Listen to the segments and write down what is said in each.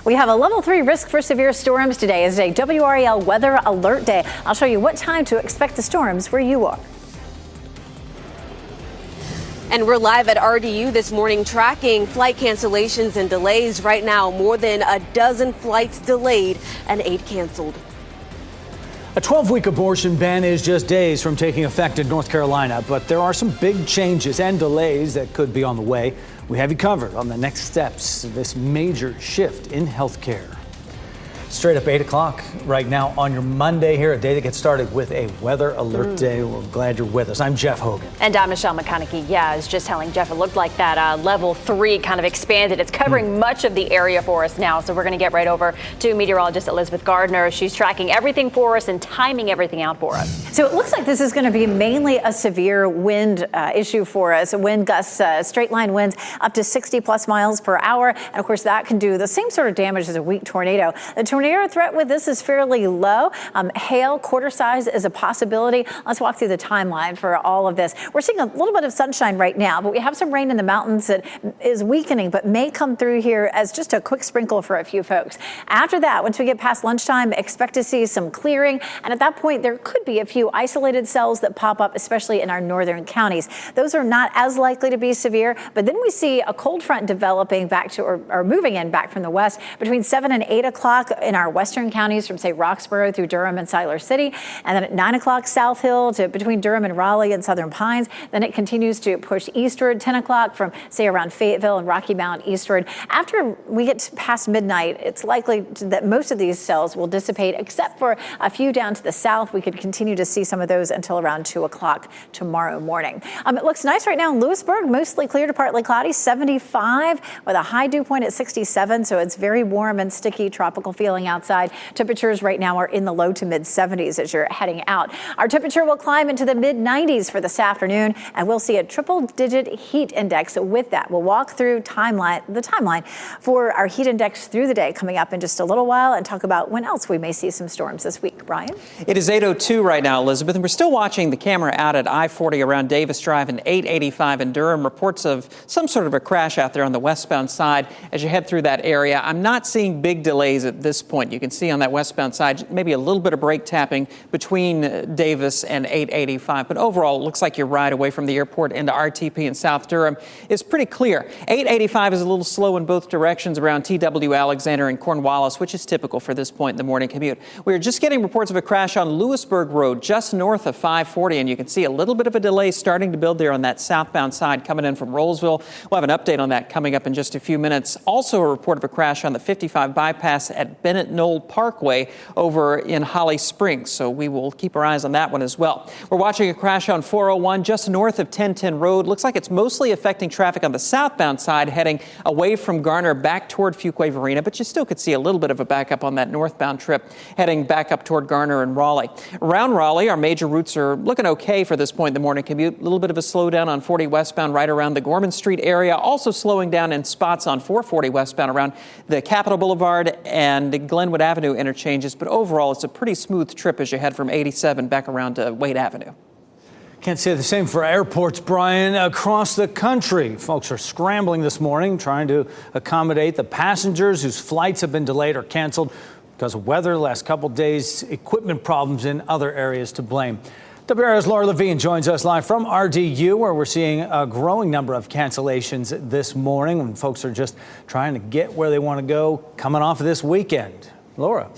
We have a level 3 risk for severe storms today. It's a WRAL weather alert day. I'll show you what time to expect the storms where you are. And we're live at RDU this morning tracking flight cancellations and delays. Right now, more than a dozen flights delayed and 8 canceled. A 12-week abortion ban is just days from taking effect in North Carolina, but there are some big changes and delays that could be on the way. We have you covered on the next steps of this major shift in health care. Straight up 8 o'clock right now on your Monday here, a day that gets started with a weather alert day. We're glad you're with us. I'm Jeff Hogan. And I'm Michelle McConaughey. Yeah, I was just telling Jeff, it looked like that level 3 kind of expanded. It's covering much of the area for us now. So we're going to get right over to meteorologist Elizabeth Gardner. She's tracking everything for us and timing everything out for us. So it looks like this is going to be mainly a severe wind issue for us. Wind gusts, straight line winds up to 60 plus miles per hour. And of course, that can do the same sort of damage as a weak tornado. The tornado threat with this is fairly low. Hail, quarter size is a possibility. Let's walk through the timeline for all of this. We're seeing a little bit of sunshine right now, but we have some rain in the mountains that is weakening, but may come through here as just a quick sprinkle for a few folks. After that, once we get past lunchtime, expect to see some clearing. And at that point, there could be a few isolated cells that pop up, especially in our northern counties. Those are not as likely to be severe, but then we see a cold front developing back to, or moving in back from the west between 7 and 8 o'clock in our western counties from, say, Roxborough through Durham and Siler City. And then at 9 o'clock, South Hill to between Durham and Raleigh and Southern Pines. Then it continues to push eastward, 10 o'clock from, say, around Fayetteville and Rocky Mount eastward. After we get past midnight, it's likely that most of these cells will dissipate, except for a few down to the south. We could continue to see some of those until around 2 o'clock tomorrow morning. It looks nice right now in Lewisburg, mostly clear to partly cloudy, 75 with a high dew point at 67. So it's very warm and sticky, tropical feeling outside. Temperatures right now are in the low to mid 70s as you're heading out. Our temperature will climb into the mid 90s for this afternoon, and we'll see a triple-digit heat index with that. We'll walk through the timeline for our heat index through the day coming up in just a little while and talk about when else we may see some storms this week. Brian? It is 8:02 right now, Elizabeth, and we're still watching the camera out at I-40 around Davis Drive and 885 in Durham. Reports of some sort of a crash out there on the westbound side as you head through that area. I'm not seeing big delays at this point. You can see on that westbound side maybe a little bit of brake tapping between Davis and 885, but overall it looks like your ride away from the airport into RTP in South Durham is pretty clear. 885 is a little slow in both directions around TW Alexander and Cornwallis, which is typical for this point in the morning commute. We're just getting reports of a crash on Lewisburg Road just north of 540, and you can see a little bit of a delay starting to build there on that southbound side coming in from Rollsville. We'll have an update on that coming up in just a few minutes. Also a report of a crash on the 55 bypass at Bennett Knoll Parkway over in Holly Springs, so we will keep our eyes on that one as well. We're watching a crash on 401 just north of 1010 Road. Looks like it's mostly affecting traffic on the southbound side heading away from Garner back toward Fuquay Varina, but you still could see a little bit of a backup on that northbound trip heading back up toward Garner and Raleigh. Around Raleigh, our major routes are looking okay for this point in the morning commute. A little bit of a slowdown on 40 westbound right around the Gorman Street area, also slowing down in spots on 440 westbound around the Capitol Boulevard and Glenwood Avenue interchanges, but overall it's a pretty smooth trip as you head from 87 back around to Wade Avenue. Can't say the same for airports, Brian. Across the country, folks are scrambling this morning trying to accommodate the passengers whose flights have been delayed or canceled because of weather the last couple days, equipment problems in other areas to blame. WRAL's Laura Levine joins us live from RDU, where we're seeing a growing number of cancellations this morning when folks are just trying to get where they want to go coming off of this weekend. Laura.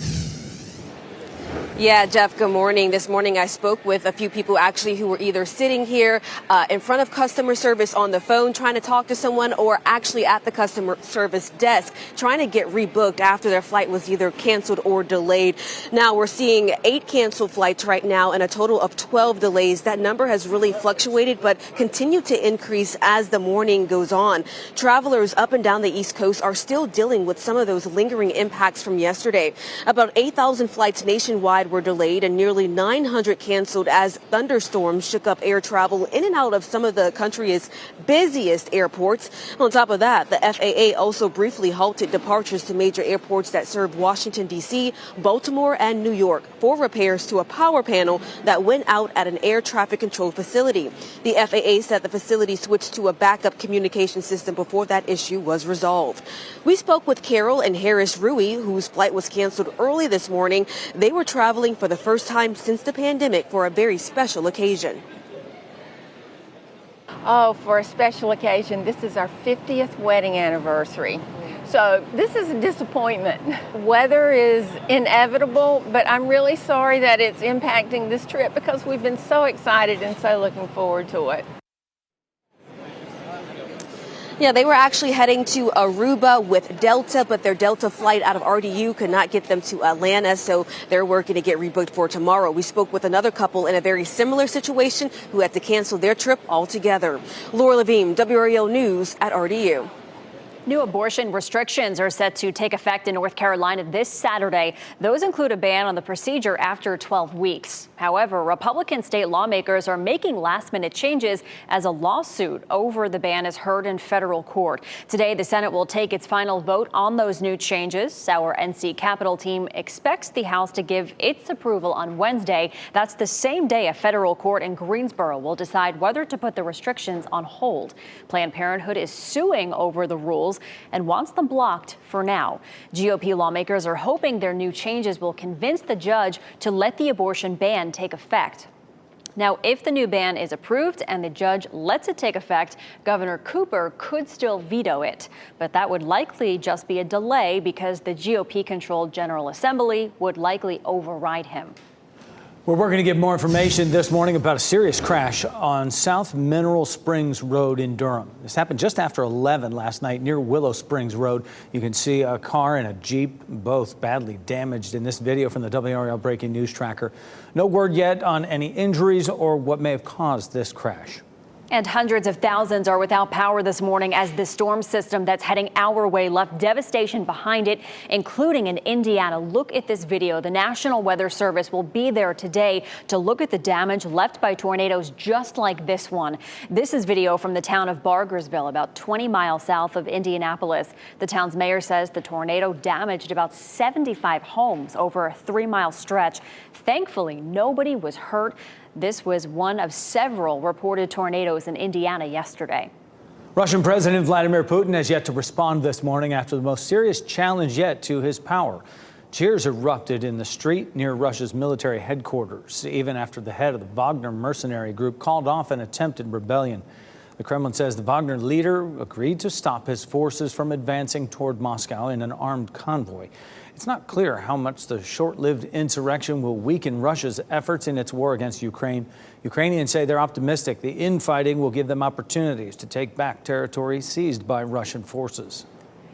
Yeah, Jeff, good morning. This morning I spoke with a few people actually who were either sitting here in front of customer service on the phone trying to talk to someone, or actually at the customer service desk trying to get rebooked after their flight was either canceled or delayed. Now we're seeing 8 canceled flights right now and a total of 12 delays. That number has really fluctuated but continued to increase as the morning goes on. Travelers up and down the East Coast are still dealing with some of those lingering impacts from yesterday. About 8,000 flights nationwide stateside were delayed and nearly 900 canceled as thunderstorms shook up air travel in and out of some of the country's busiest airports. On top of that, the FAA also briefly halted departures to major airports that serve Washington, D.C., Baltimore, and New York for repairs to a power panel that went out at an air traffic control facility. The FAA said the facility switched to a backup communication system before that issue was resolved. We spoke with Carol and Harris Rui, whose flight was canceled early this morning. They were traveling for the first time since the pandemic for a very special occasion. Oh, for a special occasion. This is our 50th wedding anniversary. So this is a disappointment. Weather is inevitable, but I'm really sorry that it's impacting this trip because we've been so excited and so looking forward to it. Yeah, they were actually heading to Aruba with Delta, but their Delta flight out of RDU could not get them to Atlanta, so they're working to get rebooked for tomorrow. We spoke with another couple in a very similar situation who had to cancel their trip altogether. Laura Levine, WRAL News at RDU. New abortion restrictions are set to take effect in North Carolina this Saturday. Those include a ban on the procedure after 12 weeks. However, Republican state lawmakers are making last-minute changes as a lawsuit over the ban is heard in federal court. Today, the Senate will take its final vote on those new changes. Our NC Capitol team expects the House to give its approval on Wednesday. That's the same day a federal court in Greensboro will decide whether to put the restrictions on hold. Planned Parenthood is suing over the rules and wants them blocked for now. GOP lawmakers are hoping their new changes will convince the judge to let the abortion ban take effect. Now, if the new ban is approved and the judge lets it take effect, Governor Cooper could still veto it. But that would likely just be a delay because the GOP-controlled General Assembly would likely override him. We're going to get more information this morning about a serious crash on South Mineral Springs Road in Durham. This happened just after 11 last night near Willow Springs Road. You can see a car and a Jeep, both badly damaged in this video from the WRAL Breaking News Tracker. No word yet on any injuries or what may have caused this crash. And hundreds of thousands are without power this morning as the storm system that's heading our way left devastation behind it, including in Indiana. Look at this video. The National Weather Service will be there today to look at the damage left by tornadoes just like this one. This is video from the town of Bargersville, about 20 miles south of Indianapolis. The town's mayor says the tornado damaged about 75 homes over a 3-mile stretch. Thankfully, nobody was hurt. This was one of several reported tornadoes in Indiana yesterday. Russian President Vladimir Putin has yet to respond this morning after the most serious challenge yet to his power. Cheers erupted in the street near Russia's military headquarters, even after the head of the Wagner mercenary group called off an attempted rebellion. The Kremlin says the Wagner leader agreed to stop his forces from advancing toward Moscow in an armed convoy. It's not clear how much the short-lived insurrection will weaken Russia's efforts in its war against Ukraine. Ukrainians say they're optimistic the infighting will give them opportunities to take back territory seized by Russian forces.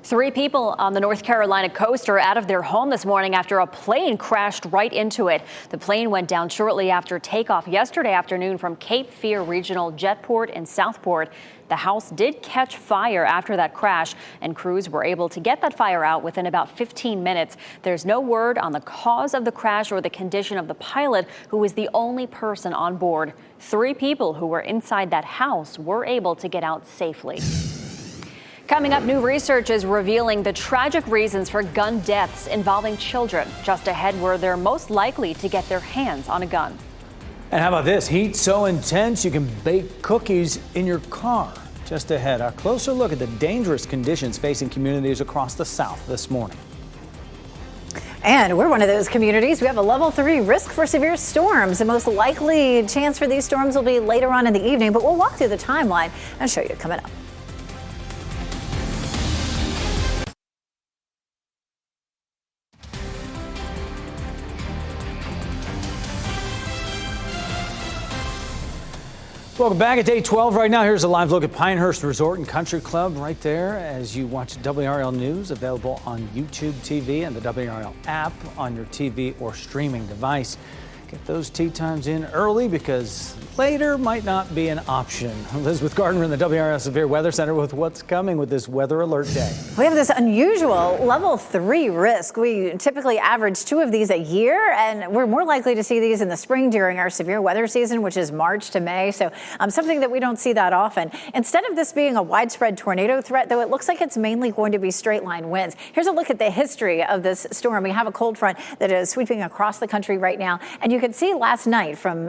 3 people on the North Carolina coast are out of their home this morning after a plane crashed right into it. The plane went down shortly after takeoff yesterday afternoon from Cape Fear Regional Jetport in Southport. The house did catch fire after that crash, and crews were able to get that fire out within about 15 minutes. There's no word on the cause of the crash or the condition of the pilot, who was the only person on board. 3 people who were inside that house were able to get out safely. Coming up, new research is revealing the tragic reasons for gun deaths involving children. Just ahead, where they're most likely to get their hands on a gun. And how about this? Heat so intense you can bake cookies in your car. Just ahead, a closer look at the dangerous conditions facing communities across the South this morning. And we're one of those communities. We have a level 3 risk for severe storms. The most likely chance for these storms will be later on in the evening, but we'll walk through the timeline and show you coming up. Welcome back at day 12 right now. Here's a live look at Pinehurst Resort and Country Club right there as you watch WRAL News, available on YouTube TV and the WRAL app on your TV or streaming device. Get those tee times in early because later might not be an option. Elizabeth Gardner in the WRAL Severe Weather Center with what's coming with this weather alert day. We have this unusual level 3 risk. We typically average 2 of these a year, and we're more likely to see these in the spring during our severe weather season, which is March to May. So something that we don't see that often. Instead of this being a widespread tornado threat, though, it looks like it's mainly going to be straight line winds. Here's a look at the history of this storm. We have a cold front that is sweeping across the country right now, and you can see last night from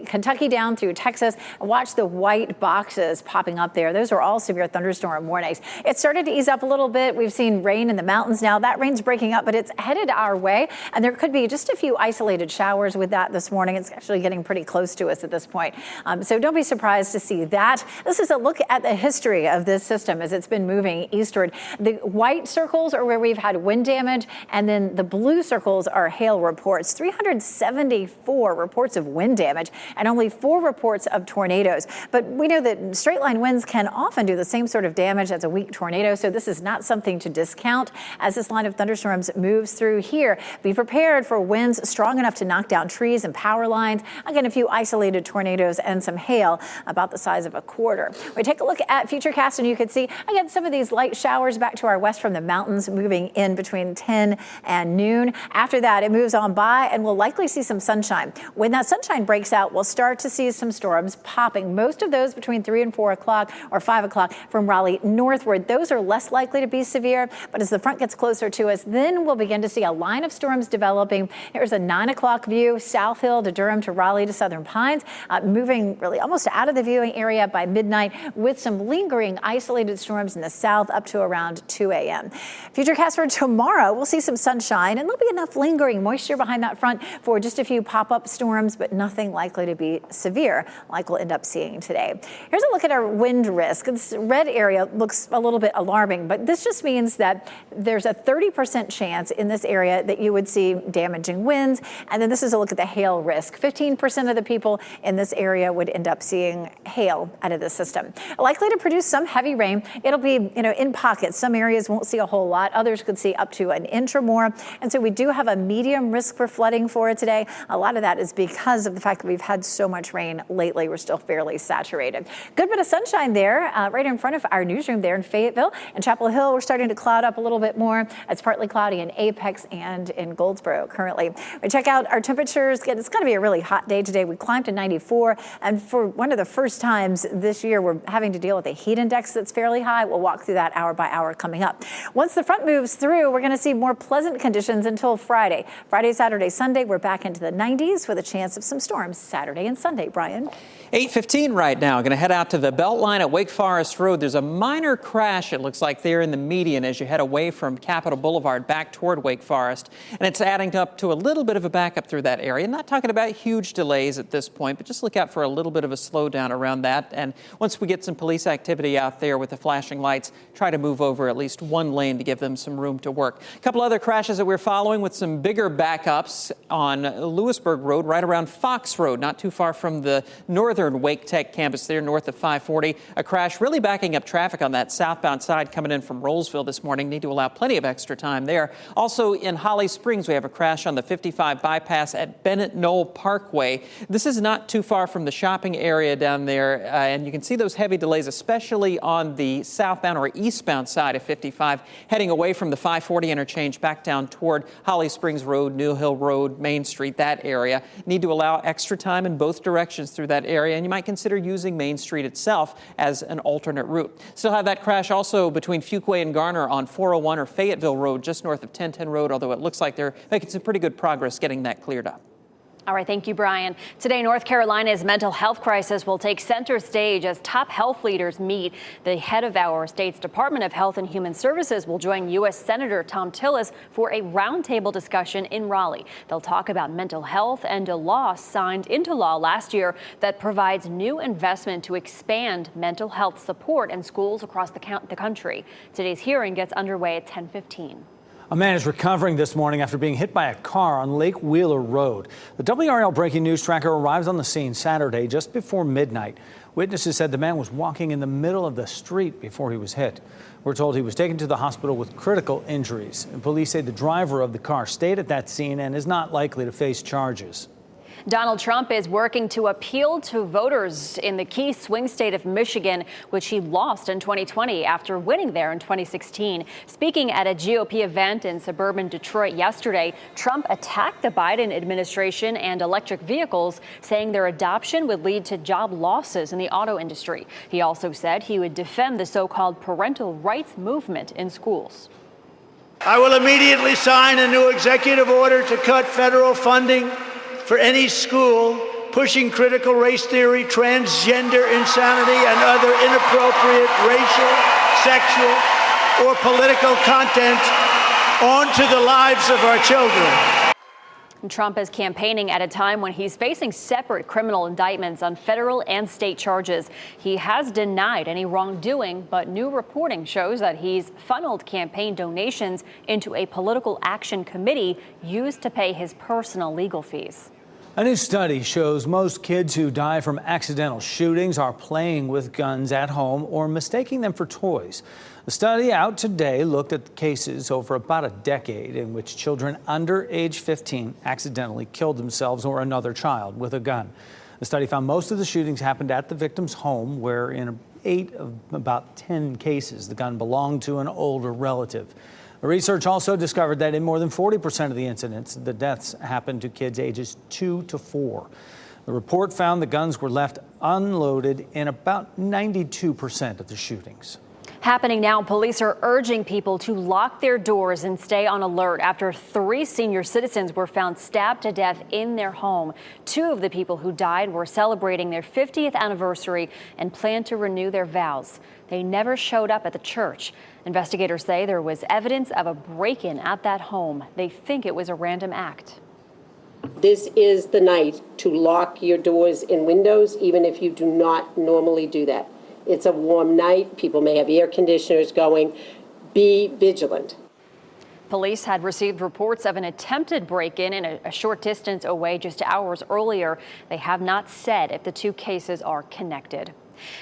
Kentucky down through Texas, watch the white boxes popping up there. Those are all severe thunderstorm warnings. It started to ease up a little bit. We've seen rain in the mountains now. That rain's breaking up, but it's headed our way, and there could be just a few isolated showers with that this morning. It's actually getting pretty close to us at this point. So don't be surprised to see that. This is a look at the history of this system as it's been moving eastward. The white circles are where we've had wind damage, and then the blue circles are hail reports. 374 reports of wind damage and only 4 reports of tornadoes. But we know that straight line winds can often do the same sort of damage as a weak tornado, so this is not something to discount as this line of thunderstorms moves through here. Be prepared for winds strong enough to knock down trees and power lines. Again, a few isolated tornadoes and some hail about the size of a quarter. We take a look at Futurecast, and you can see again some of these light showers back to our west from the mountains moving in between 10 and noon. After that, it moves on by, and we'll likely see some sunshine. When that sunshine breaks out, we'll start to see some storms popping. Most of those between 3 and 4 o'clock or 5 o'clock from Raleigh northward. Those are less likely to be severe, but as the front gets closer to us, then we'll begin to see a line of storms developing. Here's a 9 o'clock view, South Hill to Durham to Raleigh to Southern Pines, moving really almost out of the viewing area by midnight with some lingering isolated storms in the south up to around 2 a.m. Futurecast for tomorrow, we'll see some sunshine, and there'll be enough lingering moisture behind that front for just a few pop-up storms, but nothing likely to be severe like we'll end up seeing today. Here's a look at our wind risk. This red area looks a little bit alarming, but this just means that there's a 30% chance in this area that you would see damaging winds. And then this is a look at the hail risk. 15% of the people in this area would end up seeing hail out of the system. Likely to produce some heavy rain. It'll be, in pockets. Some areas won't see a whole lot. Others could see up to an inch or more. And so we do have a medium risk for flooding for it today. A lot of that is because of the fact that we've had so much rain lately. We're still fairly saturated. Good bit of sunshine there right in front of our newsroom there in Fayetteville. And Chapel Hill, we're starting to cloud up a little bit more. It's partly cloudy in Apex and in Goldsboro currently. We check out our temperatures. It's going to be a really hot day today. We climbed to 94. And for one of the first times this year, we're having to deal with a heat index that's fairly high. We'll walk through that hour by hour coming up. Once the front moves through, we're going to see more pleasant conditions until Friday. Friday, Saturday, Sunday, we're back into the 90s with a chance of some storms Saturday and Sunday. Brian? 8:15 right now. Going to head out to the Beltline at Wake Forest Road. There's a minor crash, it looks like, there in the median as you head away from Capitol Boulevard back toward Wake Forest. And it's adding up to a little bit of a backup through that area. Not talking about huge delays at this point, but just look out for a little bit of a slowdown around that. And once we get some police activity out there with the flashing lights, try to move over at least one lane to give them some room to work. A couple other crashes that we're following with some bigger backups on Lewisburg Road, right around Fox Road, not too far from the northern Wake Tech campus there north of 540. A crash really backing up traffic on that southbound side coming in from Rollsville this morning. Need to allow plenty of extra time there. Also in Holly Springs, we have a crash on the 55 bypass at Bennett Knoll Parkway. This is not too far from the shopping area down there, and you can see those heavy delays, especially on the southbound or eastbound side of 55, heading away from the 540 interchange back down toward Holly Springs Road, New Hill Road, Main Street, that area. Need to allow extra time in both directions through that area, and you might consider using Main Street itself as an alternate route. Still have that crash also between Fuquay and Garner on 401 or Fayetteville Road, just north of 1010 Road, although it looks like they're making some pretty good progress getting that cleared up. All right, thank you, Brian. Today, North Carolina's mental health crisis will take center stage as top health leaders meet. The head of our state's Department of Health and Human Services will join U.S. Senator Tom Tillis for a roundtable discussion in Raleigh. They'll talk about mental health and a law signed into law last year that provides new investment to expand mental health support in schools across the country. Today's hearing gets underway at 10:15. A man is recovering this morning after being hit by a car on Lake Wheeler Road. The WRAL breaking news tracker arrives on the scene Saturday just before midnight. Witnesses said the man was walking in the middle of the street before he was hit. We're told he was taken to the hospital with critical injuries. And police say the driver of the car stayed at that scene and is not likely to face charges. Donald Trump is working to appeal to voters in the key swing state of Michigan, which he lost in 2020 after winning there in 2016. Speaking at a GOP event in suburban Detroit yesterday, Trump attacked the Biden administration and electric vehicles, saying their adoption would lead to job losses in the auto industry. He also said he would defend the so-called parental rights movement in schools. I will immediately sign a new executive order to cut federal funding for any school pushing critical race theory, transgender insanity, and other inappropriate racial, sexual, or political content onto the lives of our children. Trump is campaigning at a time when he's facing separate criminal indictments on federal and state charges. He has denied any wrongdoing, but new reporting shows that he's funneled campaign donations into a political action committee used to pay his personal legal fees. A new study shows most kids who die from accidental shootings are playing with guns at home or mistaking them for toys. The study out today looked at cases over about a decade in which children under age 15 accidentally killed themselves or another child with a gun. The study found most of the shootings happened at the victim's home, where in 8 of about 10 cases the gun belonged to an older relative. The research also discovered that in more than 40% of the incidents, the deaths happened to kids ages 2 to 4. The report found the guns were left unloaded in about 92% of the shootings. Happening now, police are urging people to lock their doors and stay on alert after 3 senior citizens were found stabbed to death in their home. 2 of the people who died were celebrating their 50th anniversary and planned to renew their vows. They never showed up at the church. Investigators say there was evidence of a break-in at that home. They think it was a random act. This is the night to lock your doors and windows, even if you do not normally do that. It's a warm night. People may have air conditioners going. Be vigilant. Police had received reports of an attempted break-in in a short distance away just hours earlier. They have not said if the 2 cases are connected.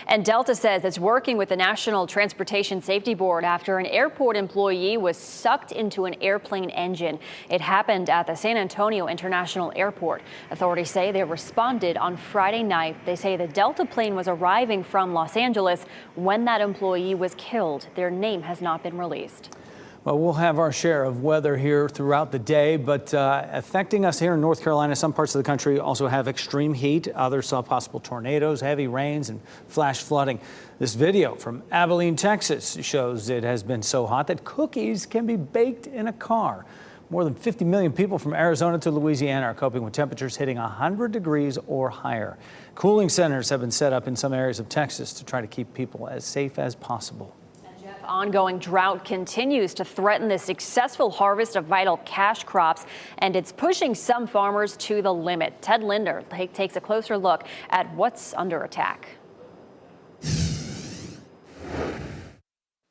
And Delta says it's working with the National Transportation Safety Board after an airport employee was sucked into an airplane engine. It happened at the San Antonio International Airport. Authorities say they responded on Friday night. They say the Delta plane was arriving from Los Angeles when that employee was killed. Their name has not been released. Well, we'll have our share of weather here throughout the day, but affecting us here in North Carolina, some parts of the country also have extreme heat. Others saw possible tornadoes, heavy rains, and flash flooding. This video from Abilene, Texas shows it has been so hot that cookies can be baked in a car. More than 50 million people from Arizona to Louisiana are coping with temperatures hitting 100 degrees or higher. Cooling centers have been set up in some areas of Texas to try to keep people as safe as possible. Ongoing drought continues to threaten the successful harvest of vital cash crops, and it's pushing some farmers to the limit. Ted Linder takes a closer look at what's under attack.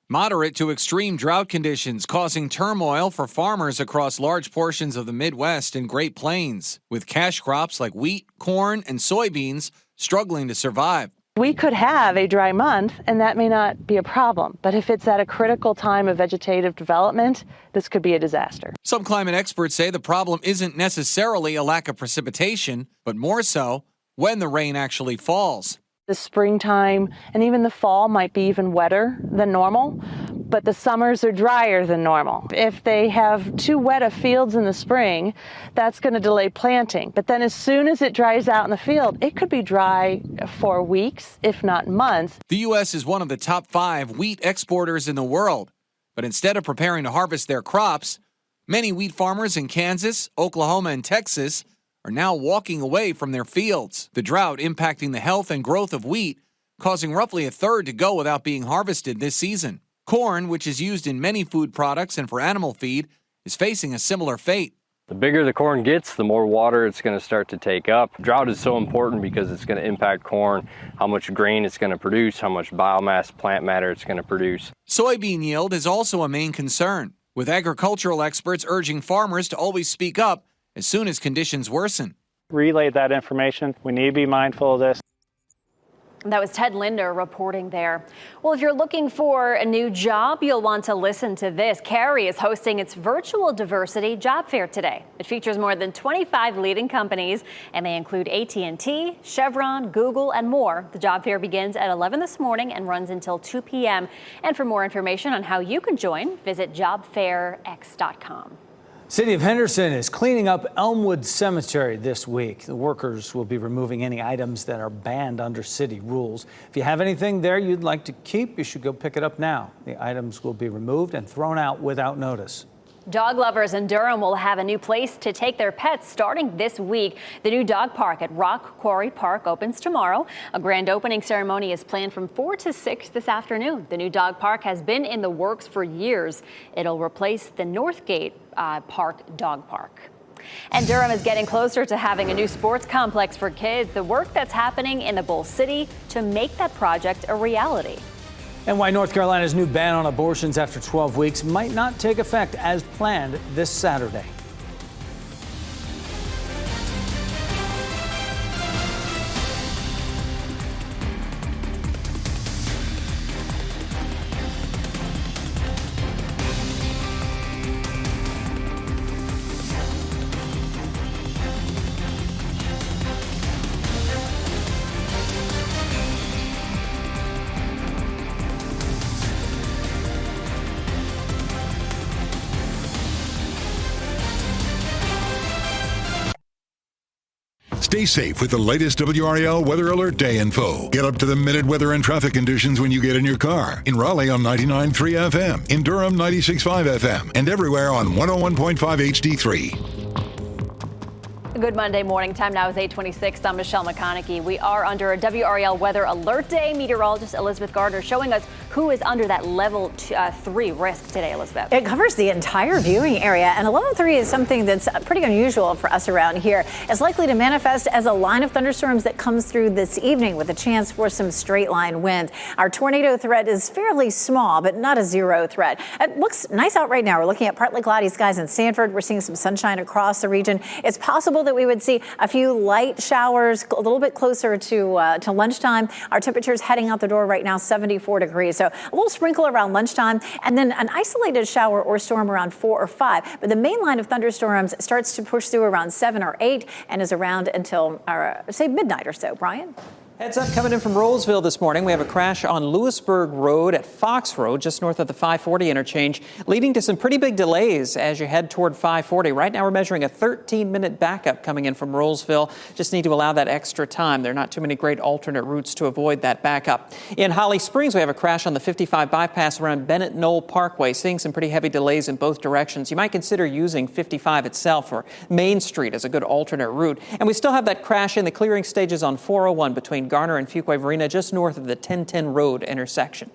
Moderate to extreme drought conditions causing turmoil for farmers across large portions of the Midwest and Great Plains, with cash crops like wheat, corn, and soybeans struggling to survive. We could have a dry month, and that may not be a problem. But if it's at a critical time of vegetative development, this could be a disaster. Some climate experts say the problem isn't necessarily a lack of precipitation, but more so when the rain actually falls. The springtime and even the fall might be even wetter than normal, but the summers are drier than normal. If they have too wet of fields in the spring, that's going to delay planting. But then as soon as it dries out in the field, it could be dry for weeks, if not months. The U.S. is one of the top 5 wheat exporters in the world. But instead of preparing to harvest their crops, many wheat farmers in Kansas, Oklahoma, and Texas are now walking away from their fields. The drought impacting the health and growth of wheat, causing roughly a third to go without being harvested this season. Corn, which is used in many food products and for animal feed, is facing a similar fate. The bigger the corn gets, the more water it's going to start to take up. Drought is so important because it's going to impact corn, how much grain it's going to produce, how much biomass, plant matter it's going to produce. Soybean yield is also a main concern, with agricultural experts urging farmers to always speak up as soon as conditions worsen. Relay that information. We need to be mindful of this. That was Ted Linder reporting there. Well, if you're looking for a new job, you'll want to listen to this. Cary is hosting its virtual diversity job fair today. It features more than 25 leading companies, and they include AT&T, Chevron, Google, and more. The job fair begins at 11 this morning and runs until 2 p.m. And for more information on how you can join, visit jobfairx.com. City of Henderson is cleaning up Elmwood Cemetery this week. The workers will be removing any items that are banned under city rules. If you have anything there you'd like to keep, you should go pick it up now. The items will be removed and thrown out without notice. Dog lovers in Durham will have a new place to take their pets starting this week. The new dog park at Rock Quarry Park opens tomorrow. A grand opening ceremony is planned from 4 to 6 this afternoon. The new dog park has been in the works for years. It'll replace the Northgate Park dog park. And Durham is getting closer to having a new sports complex for kids. The work that's happening in the Bull City to make that project a reality. And why North Carolina's new ban on abortions after 12 weeks might not take effect as planned this Saturday. Stay safe with the latest WRAL Weather Alert Day info. Get up to the minute weather and traffic conditions when you get in your car. In Raleigh on 99.3 FM, in Durham 96.5 FM, and everywhere on 101.5 HD3. Good Monday morning. Time now is 8:26. I'm Michelle McConaughey. We are under a WRAL Weather Alert Day. Meteorologist Elizabeth Gardner showing us who is under that level 3 risk today, Elizabeth. It covers the entire viewing area, and a level 3 is something that's pretty unusual for us around here. It's likely to manifest as a line of thunderstorms that comes through this evening with a chance for some straight line winds. Our tornado threat is fairly small, but not a zero threat. It looks nice out right now. We're looking at partly cloudy skies in Sanford. We're seeing some sunshine across the region. It's possible that we would see a few light showers a little bit closer to lunchtime. Our temperatures heading out the door right now, 74 degrees. So a little sprinkle around lunchtime, and then an isolated shower or storm around 4 or 5. But the main line of thunderstorms starts to push through around 7 or 8 and is around until, say, midnight or so. Brian? Heads up coming in from Rollsville this morning. We have a crash on Lewisburg Road at Fox Road, just north of the 540 interchange, leading to some pretty big delays as you head toward 540. Right now we're measuring a 13-minute backup coming in from Rollsville. Just need to allow that extra time. There are not too many great alternate routes to avoid that backup. In Holly Springs, we have a crash on the 55 bypass around Bennett Knoll Parkway, seeing some pretty heavy delays in both directions. You might consider using 55 itself or Main Street as a good alternate route. And we still have that crash in the clearing stages on 401 between Garner and Fuquay Varina, just north of the 1010 Road intersection.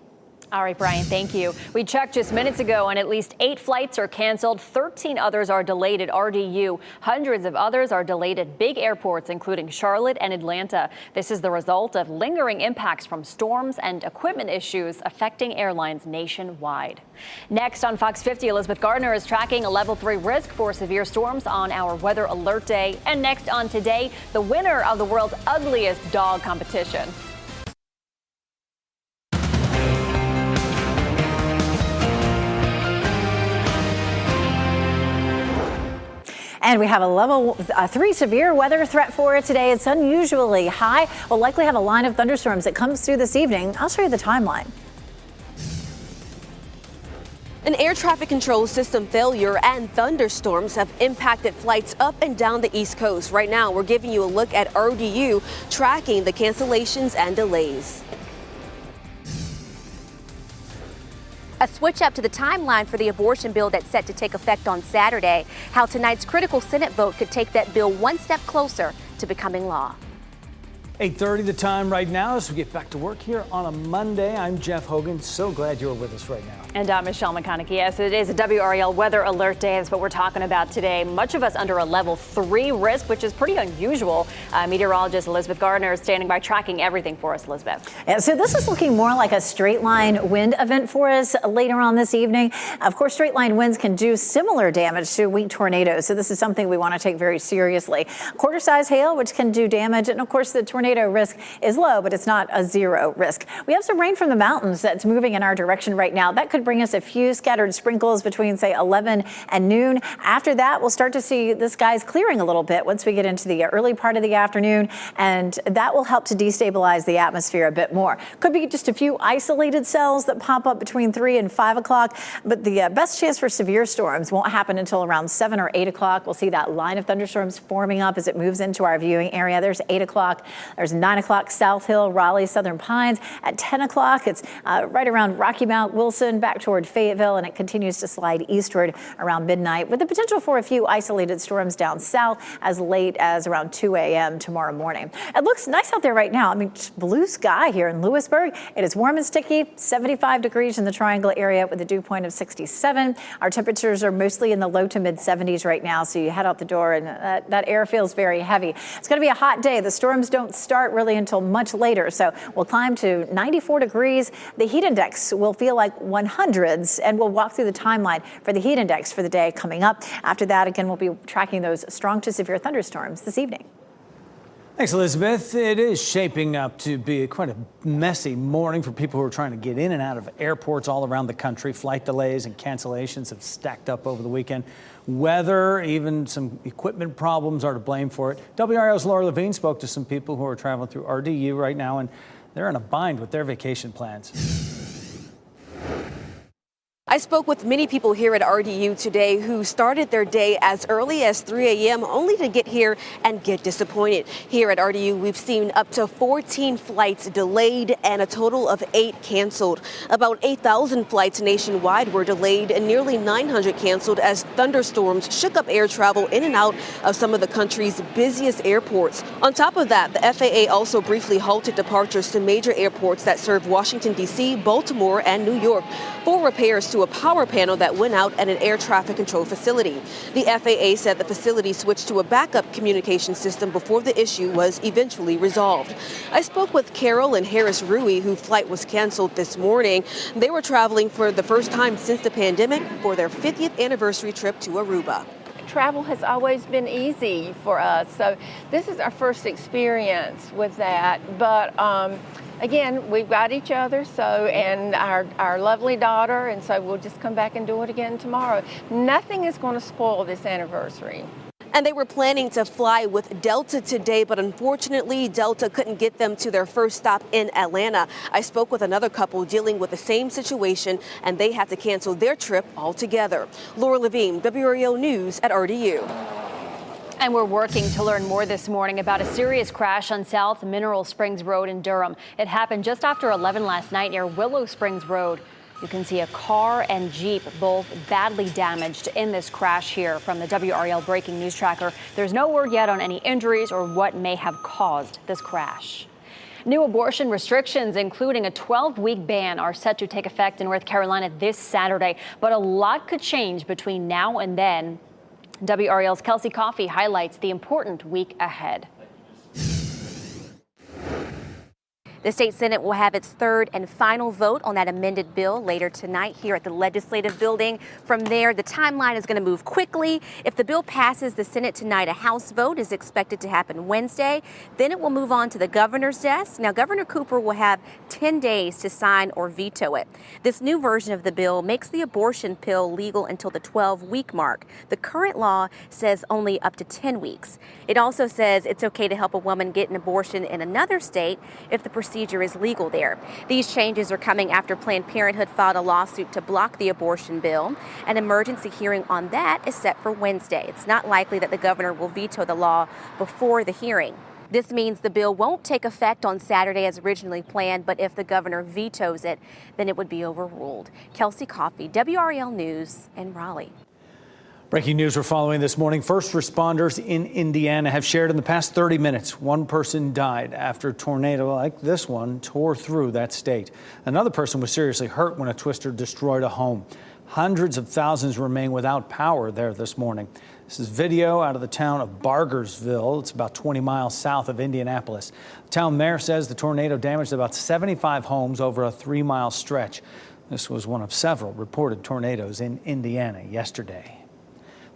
All right, Brian, thank you. We checked just minutes ago, and at least 8 flights are canceled. 13 others are delayed at RDU. Hundreds of others are delayed at big airports, including Charlotte and Atlanta. This is the result of lingering impacts from storms and equipment issues affecting airlines nationwide. Next on Fox 50, Elizabeth Gardner is tracking a level 3 risk for severe storms on our Weather Alert Day. And next on Today, the winner of the world's ugliest dog competition. And we have a level 3 severe weather threat for it today. It's unusually high. We'll likely have a line of thunderstorms that comes through this evening. I'll show you the timeline. An air traffic control system failure and thunderstorms have impacted flights up and down the East Coast. Right now, we're giving you a look at RDU, tracking the cancellations and delays. A switch up to the timeline for the abortion bill that's set to take effect on Saturday. How tonight's critical Senate vote could take that bill one step closer to becoming law. 8:30 the time right now as we get back to work here on a Monday. I'm Jeff Hogan. So glad you're with us right now. And I'm Michelle McConaughey. Yes, it is a WRAL Weather Alert Day. That's what we're talking about today. Much of us under a level 3 risk, which is pretty unusual. Meteorologist Elizabeth Gardner is standing by tracking everything for us, Elizabeth. Yeah, so this is looking more like a straight line wind event for us later on this evening. Of course, straight line winds can do similar damage to weak tornadoes. So this is something we want to take very seriously. Quarter size hail, which can do damage. And of course, the tornado tornado risk is low, but it's not a zero risk. We have some rain from the mountains that's moving in our direction right now. That could bring us a few scattered sprinkles between, say, 11 and noon. After that, we'll start to see the skies clearing a little bit once we get into the early part of the afternoon, and that will help to destabilize the atmosphere a bit more. Could be just a few isolated cells that pop up between 3 and 5 o'clock, but the best chance for severe storms won't happen until around 7 or 8 o'clock. We'll see that line of thunderstorms forming up as it moves into our viewing area. There's 8 o'clock. There's 9 o'clock South Hill, Raleigh, Southern Pines. At 10 o'clock, it's right around Rocky Mount, Wilson, back toward Fayetteville, and it continues to slide eastward around midnight with the potential for a few isolated storms down south as late as around 2 a.m. tomorrow morning. It looks nice out there right now. I mean, blue sky here in Lewisburg. It is warm and sticky, 75 degrees in the Triangle area with a dew point of 67. Our temperatures are mostly in the low to mid 70s right now, so you head out the door and that air feels very heavy. It's going to be a hot day. The storms don't start really until much later, so we'll climb to 94 degrees. The heat index will feel like 100s, and we'll walk through the timeline for the heat index for the day coming up. After that, again, we'll be tracking those strong to severe thunderstorms this evening. Thanks, Elizabeth. It is shaping up to be quite a messy morning for people who are trying to get in and out of airports all around the country. Flight delays and cancellations have stacked up over the weekend. Weather, even some equipment problems are to blame for it. WRAL's Laura Levine spoke to some people who are traveling through RDU right now, and they're in a bind with their vacation plans. I spoke with many people here at RDU today who started their day as early as 3 a.m. only to get here and get disappointed. Here at RDU, we've seen up to 14 flights delayed and a total of 8 canceled. About 8,000 flights nationwide were delayed and nearly 900 canceled as thunderstorms shook up air travel in and out of some of the country's busiest airports. On top of that, the FAA also briefly halted departures to major airports that serve Washington, D.C., Baltimore, and New York for repairs to a power panel that went out at an air traffic control facility. The FAA said the facility switched to a backup communication system before the issue was eventually resolved. I spoke with Carol and Harris Rui, whose flight was canceled this morning. They were traveling for the first time since the pandemic for their 50th anniversary trip to Aruba. Travel has always been easy for us, so this is our first experience with that, but again, we've got each other, and our lovely daughter, and so we'll just come back and do it again tomorrow. Nothing is going to spoil this anniversary. And they were planning to fly with Delta today, but unfortunately, Delta couldn't get them to their first stop in Atlanta. I spoke with another couple dealing with the same situation, and they had to cancel their trip altogether. Laura Levine, WRAL News at RDU. And we're working to learn more this morning about a serious crash on South Mineral Springs Road in Durham. It happened just after 11 last night near Willow Springs Road. You can see a car and Jeep both badly damaged in this crash here from the WRAL Breaking News Tracker. There's no word yet on any injuries or what may have caused this crash. New abortion restrictions, including a 12-week ban, are set to take effect in North Carolina this Saturday. But a lot could change between now and then. WRAL's Kelsey Coffey highlights the important week ahead. The state Senate will have its third and final vote on that amended bill later tonight here at the Legislative Building. From there, the timeline is going to move quickly. If the bill passes the Senate tonight, a House vote is expected to happen Wednesday. Then it will move on to the governor's desk. Now, Governor Cooper will have 10 days to sign or veto it. This new version of the bill makes the abortion pill legal until the 12-week mark. The current law says only up to 10 weeks. It also says it's okay to help a woman get an abortion in another state if the procedure is legal there. These changes are coming after Planned Parenthood filed a lawsuit to block the abortion bill. An emergency hearing on that is set for Wednesday. It's not likely that the governor will veto the law before the hearing. This means the bill won't take effect on Saturday as originally planned, but if the governor vetoes it, then it would be overruled. Kelsey Coffey, WRAL News in Raleigh. Breaking news we're following this morning. First responders in Indiana have shared in the past 30 minutes, one person died after a tornado like this one tore through that state. Another person was seriously hurt when a twister destroyed a home. Hundreds of thousands remain without power there this morning. This is video out of the town of Bargersville. It's about 20 miles south of Indianapolis. The town mayor says the tornado damaged about 75 homes over a 3-mile stretch. This was one of several reported tornadoes in Indiana yesterday.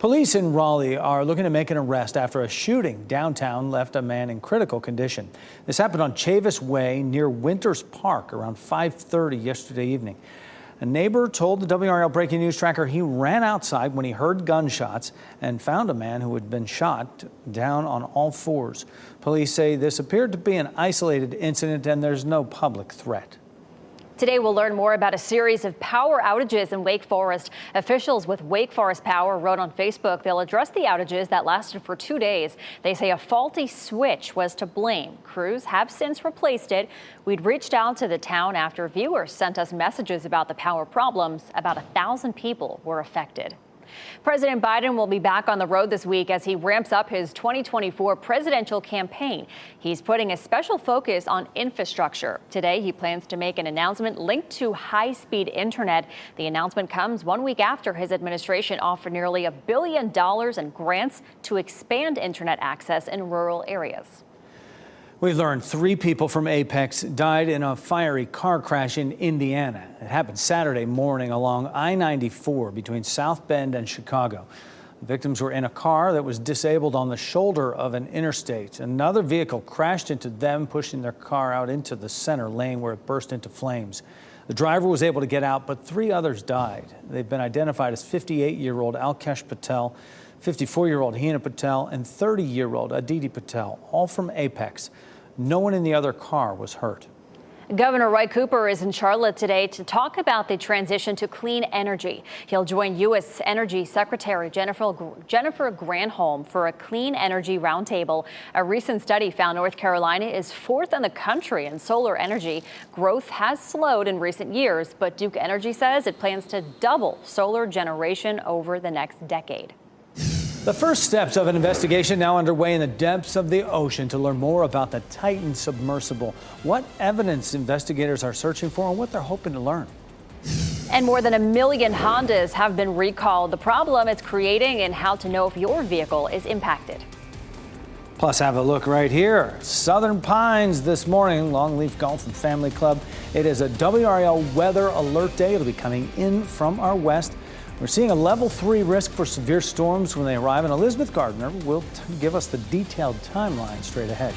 Police in Raleigh are looking to make an arrest after a shooting downtown left a man in critical condition. This happened on Chavis Way near Winters Park around 5:30 yesterday evening. A neighbor told the WRAL Breaking News Tracker he ran outside when he heard gunshots and found a man who had been shot down on all fours. Police say this appeared to be an isolated incident and there's no public threat. Today, we'll learn more about a series of power outages in Wake Forest. Officials with Wake Forest Power wrote on Facebook they'll address the outages that lasted for 2 days. They say a faulty switch was to blame. Crews have since replaced it. We'd reached out to the town after viewers sent us messages about the power problems. About 1,000 people were affected. President Biden will be back on the road this week as he ramps up his 2024 presidential campaign. He's putting a special focus on infrastructure. Today, he plans to make an announcement linked to high-speed internet. The announcement comes 1 week after his administration offered nearly $1 billion in grants to expand internet access in rural areas. We've learned 3 people from Apex died in a fiery car crash in Indiana. It happened Saturday morning along I-94 between South Bend and Chicago. The victims were in a car that was disabled on the shoulder of an interstate. Another vehicle crashed into them, pushing their car out into the center lane where it burst into flames. The driver was able to get out, but 3 others died. They've been identified as 58-year-old Alkesh Patel, 54-year-old Hina Patel, and 30-year-old Aditi Patel, all from Apex. No one in the other car was hurt. Governor Roy Cooper is in Charlotte today to talk about the transition to clean energy. He'll join U.S. Energy Secretary Jennifer Granholm for a clean energy roundtable. A recent study found North Carolina is 4th in the country in solar energy. Growth has slowed in recent years, but Duke Energy says it plans to double solar generation over the next decade. The first steps of an investigation now underway in the depths of the ocean to learn more about the Titan submersible. What evidence investigators are searching for and what they're hoping to learn. And more than 1 million Hondas have been recalled. The problem it's creating and how to know if your vehicle is impacted. Plus, have a look right here. Southern Pines this morning, Longleaf Golf and Family Club. It is a WRAL weather alert day. It'll be coming in from our west. We're seeing a level 3 risk for severe storms when they arrive, and Elizabeth Gardner will give us the detailed timeline straight ahead.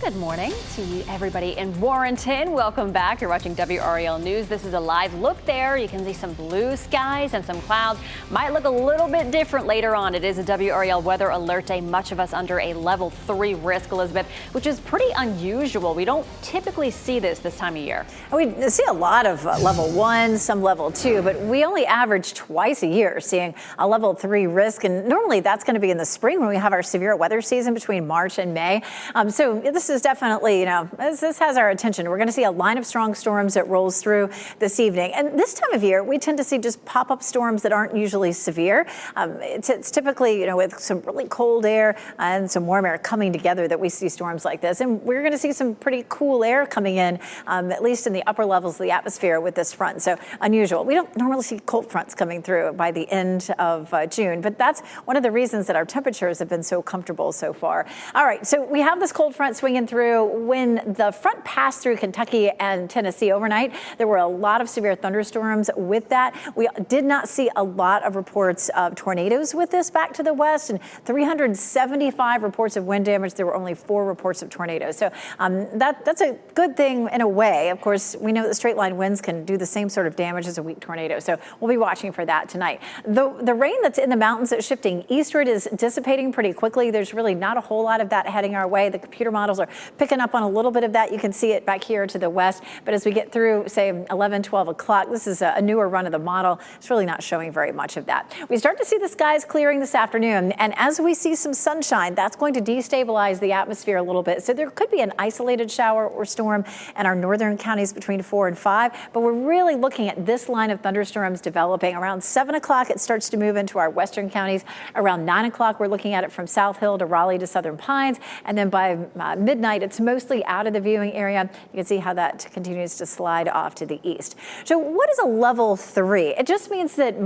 Good morning to everybody in Warrenton. Welcome back. You're watching WRAL News. This is a live look there. You can see some blue skies and some clouds. Might look a little bit different later on. It is a WRAL weather alert day. Much of us under a level 3 risk, Elizabeth, which is pretty unusual. We don't typically see this time of year. We see a lot of level 1, some level 2, but we only average twice a year seeing a level 3 risk. And normally that's going to be in the spring when we have our severe weather season between March and May. So this is definitely, this has our attention. We're going to see a line of strong storms that rolls through this evening. And this time of year, we tend to see just pop-up storms that aren't usually severe. It's typically, with some really cold air and some warm air coming together that we see storms like this. And we're going to see some pretty cool air coming in, at least in the upper levels of the atmosphere with this front. So unusual. We don't normally see cold fronts coming through by the end of June, but that's one of the reasons that our temperatures have been so comfortable so far. All right, so we have this cold front swinging through. When the front passed through Kentucky and Tennessee overnight, there were a lot of severe thunderstorms with that. We did not see a lot of reports of tornadoes with this back to the west, and 375 reports of wind damage. There were only 4 reports of tornadoes. So that's a good thing in a way. Of course, we know that straight line winds can do the same sort of damage as a weak tornado. So we'll be watching for that tonight. The rain that's in the mountains that's shifting eastward is dissipating pretty quickly. There's really not a whole lot of that heading our way. The computer models are picking up on a little bit of that. You can see it back here to the west. But as we get through, say, 11, 12 o'clock, this is a newer run of the model. It's really not showing very much of that. We start to see the skies clearing this afternoon. And as we see some sunshine, that's going to destabilize the atmosphere a little bit. So there could be an isolated shower or storm in our northern counties between 4 and 5. But we're really looking at this line of thunderstorms developing. Around 7 o'clock, it starts to move into our western counties. Around 9 o'clock, we're looking at it from South Hill to Raleigh to Southern Pines. And then by midnight, midnight, it's mostly out of the viewing area. You can see how that continues to slide off to the east. So what is a level 3? It just means that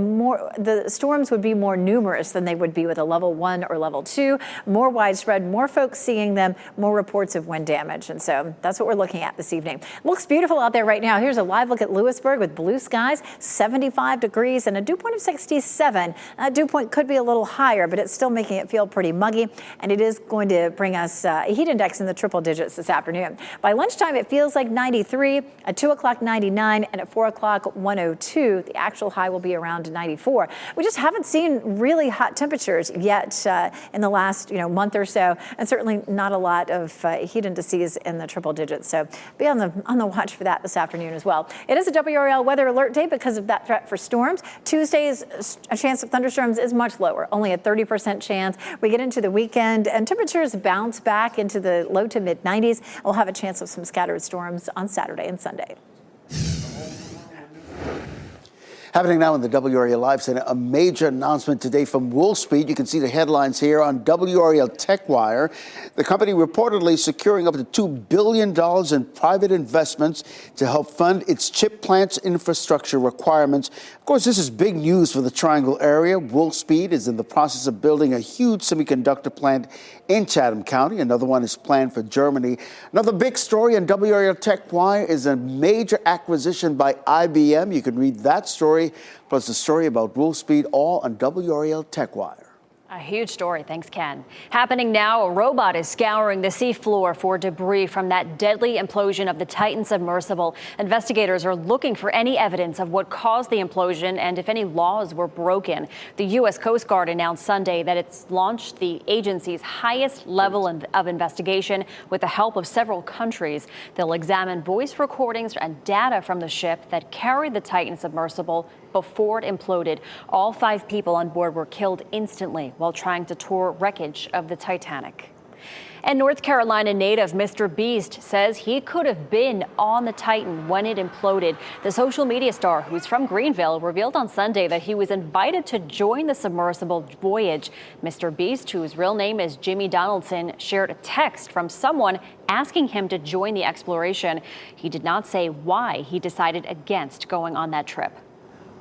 the storms would be more numerous than they would be with a level 1 or level 2, more widespread, more folks seeing them, more reports of wind damage. And so that's what we're looking at this evening. Looks beautiful out there right now. Here's a live look at Lewisburg with blue skies, 75 degrees and a dew point of 67. Dew point could be a little higher, but it's still making it feel pretty muggy. And it is going to bring us a heat index in the triple digits this afternoon. By lunchtime, it feels like 93, at 2 o'clock, 99, and at 4 o'clock, 102. The actual high will be around 94. We just haven't seen really hot temperatures yet in the last month or so, and certainly not a lot of heat indices in the triple digits. So be on the watch for that this afternoon as well. It is a WRAL weather alert day because of that threat for storms. Tuesday's a chance of thunderstorms is much lower, only a 30% chance. We get into the weekend and temperatures bounce back into the low to mid 90s. We'll have a chance of some scattered storms on Saturday and Sunday. Happening now in the WRAL Live Center, a major announcement today from Wolfspeed. You can see the headlines here on WRAL TechWire. The company reportedly securing up to $2 billion in private investments to help fund its chip plant's infrastructure requirements. Of course, this is big news for the Triangle area. Wolfspeed is in the process of building a huge semiconductor plant in Chatham County. Another one is planned for Germany. Another big story on WRAL TechWire is a major acquisition by IBM. You can read that story, plus the story about Wolfspeed, all on WRAL TechWire. A huge story. Thanks, Ken. Happening now, a robot is scouring the seafloor for debris from that deadly implosion of the Titan submersible. Investigators are looking for any evidence of what caused the implosion and if any laws were broken. The U.S. Coast Guard announced Sunday that it's launched the agency's highest level of investigation with the help of several countries. They'll examine voice recordings and data from the ship that carried the Titan submersible before it imploded. All 5 people on board were killed instantly while trying to tour wreckage of the Titanic. And North Carolina native Mr. Beast says he could have been on the Titan when it imploded. The social media star, who's from Greenville, revealed on Sunday that he was invited to join the submersible voyage. Mr. Beast, whose real name is Jimmy Donaldson, shared a text from someone asking him to join the exploration. He did not say why he decided against going on that trip.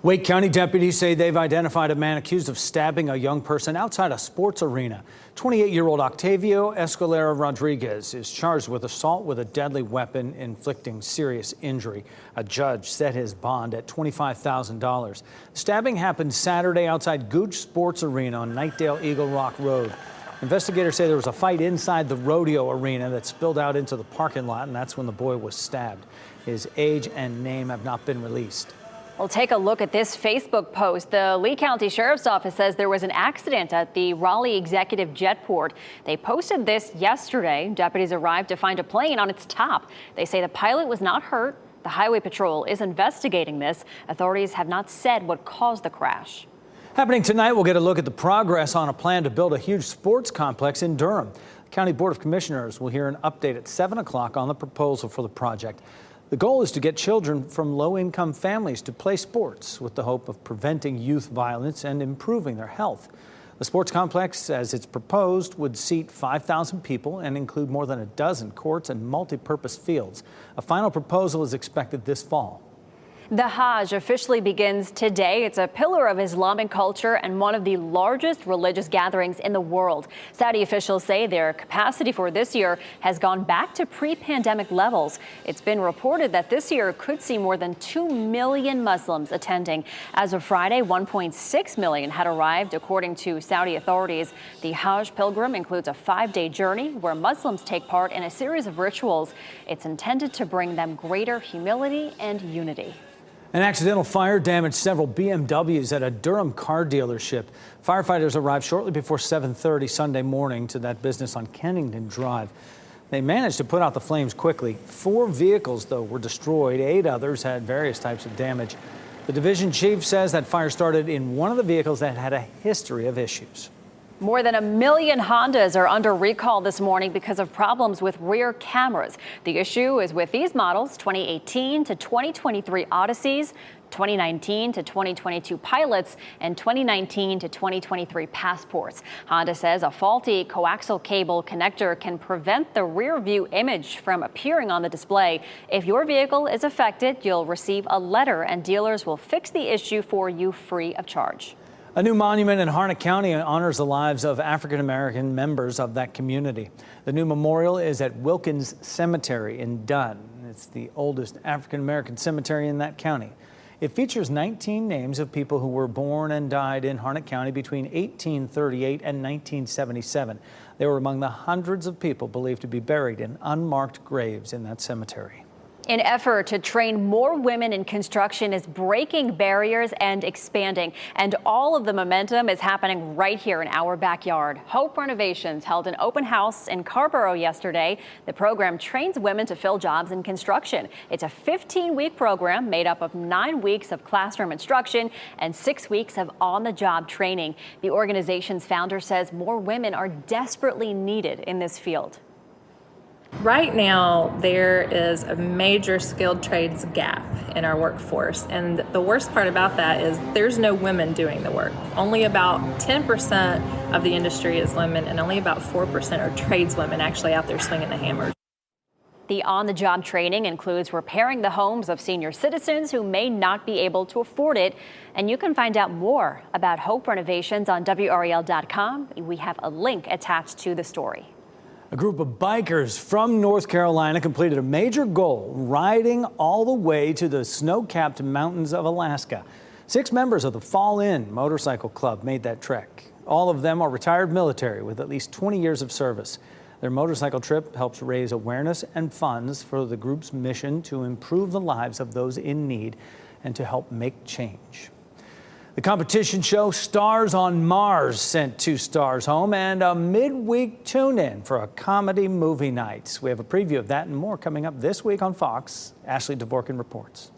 Wake County deputies say they've identified a man accused of stabbing a young person outside a sports arena. 28-year-old Octavio Escalera Rodriguez is charged with assault with a deadly weapon inflicting serious injury. A judge set his bond at $25,000. Stabbing happened Saturday outside Gooch Sports Arena on Nightdale Eagle Rock Road. Investigators say there was a fight inside the rodeo arena that spilled out into the parking lot, and that's when the boy was stabbed. His age and name have not been released. We'll take a look at this Facebook post. The Lee County Sheriff's Office says there was an accident at the Raleigh Executive Jetport. They posted this yesterday. Deputies arrived to find a plane on its top. They say the pilot was not hurt. The Highway Patrol is investigating this. Authorities have not said what caused the crash. Happening tonight, we'll get a look at the progress on a plan to build a huge sports complex in Durham. The County Board of Commissioners will hear an update at 7 o'clock on the proposal for the project. The goal is to get children from low-income families to play sports with the hope of preventing youth violence and improving their health. The sports complex, as it's proposed, would seat 5,000 people and include more than a dozen courts and multi-purpose fields. A final proposal is expected this fall. The Hajj officially begins today. It's a pillar of Islamic culture and one of the largest religious gatherings in the world. Saudi officials say their capacity for this year has gone back to pre-pandemic levels. It's been reported that this year could see more than 2 million Muslims attending. As of Friday, 1.6 million had arrived, according to Saudi authorities. The Hajj pilgrim includes a 5-day journey where Muslims take part in a series of rituals. It's intended to bring them greater humility and unity. An accidental fire damaged several BMWs at a Durham car dealership. Firefighters arrived shortly before 7:30 Sunday morning to that business on Kennington Drive. They managed to put out the flames quickly. 4 vehicles, though, were destroyed. 8 others had various types of damage. The division chief says that fire started in one of the vehicles that had a history of issues. More than 1 million Hondas are under recall this morning because of problems with rear cameras. The issue is with these models, 2018 to 2023 Odysseys, 2019 to 2022 pilots and 2019 to 2023 passports. Honda says a faulty coaxial cable connector can prevent the rear view image from appearing on the display. If your vehicle is affected, you'll receive a letter and dealers will fix the issue for you free of charge. A new monument in Harnett County honors the lives of African-American members of that community. The new memorial is at Wilkins Cemetery in Dunn. It's the oldest African-American cemetery in that county. It features 19 names of people who were born and died in Harnett County between 1838 and 1977. They were among the hundreds of people believed to be buried in unmarked graves in that cemetery. An effort to train more women in construction is breaking barriers and expanding, and all of the momentum is happening right here in our backyard. Hope Renovations held an open house in Carborough yesterday. The program trains women to fill jobs in construction. It's a 15-week program made up of 9 weeks of classroom instruction and 6 weeks of on-the-job training. The organization's founder says more women are desperately needed in this field. Right now, there is a major skilled trades gap in our workforce, and the worst part about that is there's no women doing the work. Only about 10% of the industry is women, and only about 4% are tradeswomen actually out there swinging the hammers. The on-the-job training includes repairing the homes of senior citizens who may not be able to afford it. And you can find out more about Hope Renovations on WRAL.com. We have a link attached to the story. A group of bikers from North Carolina completed a major goal, riding all the way to the snow-capped mountains of Alaska. 6 members of the Fall In Motorcycle Club made that trek. All of them are retired military with at least 20 years of service. Their motorcycle trip helps raise awareness and funds for the group's mission to improve the lives of those in need and to help make change. The competition show Stars on Mars sent 2 stars home and a midweek tune-in for a comedy movie night. We have a preview of that and more coming up this week on Fox. Ashley Dvorkin reports.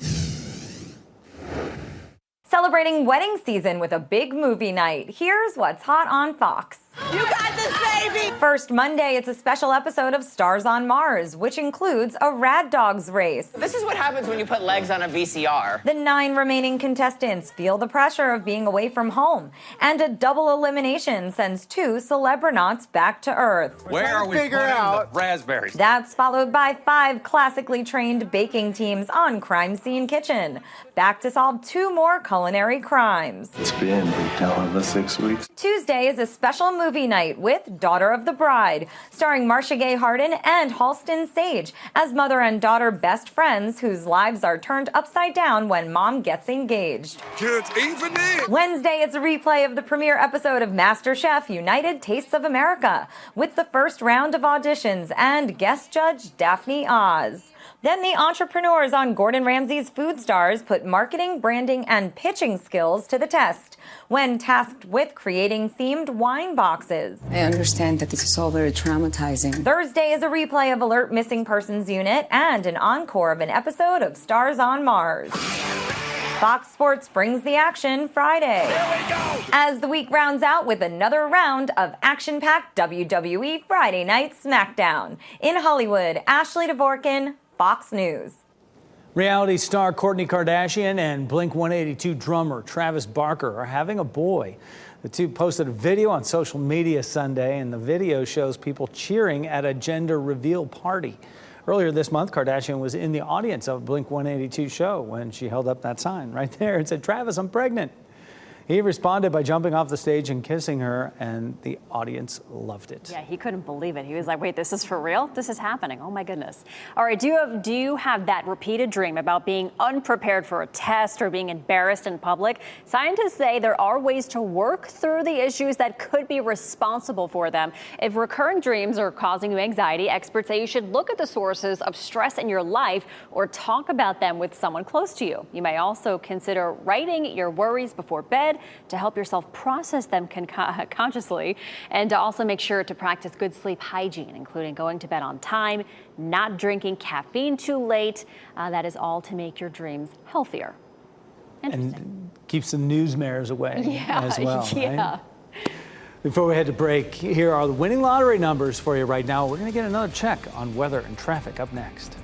Celebrating wedding season with a big movie night. Here's what's hot on Fox. You got this, baby! First Monday, it's a special episode of Stars on Mars, which includes a Rad Dogs race. This is what happens when you put legs on a VCR. The 9 remaining contestants feel the pressure of being away from home, and a double elimination sends 2 celebronauts back to Earth. Where are we putting the raspberries? That's followed by 5 classically trained baking teams on Crime Scene Kitchen, back to solve 2 more culinary crimes. It's been a hell of a 6 weeks. Tuesday is a special movie night with Daughter of the Bride, starring Marcia Gay Harden and Halston Sage as mother and daughter best friends whose lives are turned upside down when mom gets engaged. Kids, even in. Wednesday, it's a replay of the premiere episode of MasterChef United Tastes of America with the first round of auditions and guest judge Daphne Oz. Then the entrepreneurs on Gordon Ramsay's Food Stars put marketing, branding, and pitching skills to the test when tasked with creating themed wine boxes. I understand that this is all very traumatizing. Thursday is a replay of Alert Missing Persons Unit and an encore of an episode of Stars on Mars. Fox Sports brings the action Friday. As the week rounds out with another round of action-packed WWE Friday Night SmackDown. In Hollywood, Ashley Dvorkin, Fox News. Reality star Kourtney Kardashian and Blink-182 drummer Travis Barker are having a boy. The two posted a video on social media Sunday, and the video shows people cheering at a gender reveal party. Earlier this month, Kardashian was in the audience of a Blink-182 show when she held up that sign right there and said, "Travis, I'm pregnant." He responded by jumping off the stage and kissing her, and the audience loved it. Yeah, he couldn't believe it. He was like, wait, this is for real? This is happening. Oh, my goodness. All right, do you have that repeated dream about being unprepared for a test or being embarrassed in public? Scientists say there are ways to work through the issues that could be responsible for them. If recurring dreams are causing you anxiety, experts say you should look at the sources of stress in your life or talk about them with someone close to you. You may also consider writing your worries before bed to help yourself process them consciously, and to also make sure to practice good sleep hygiene, including going to bed on time, not drinking caffeine too late. That is all to make your dreams healthier. And keeps the newsmares away as well. Yeah. Right? Before we head to break, here are the winning lottery numbers for you right now. We're going to get another check on weather and traffic up next.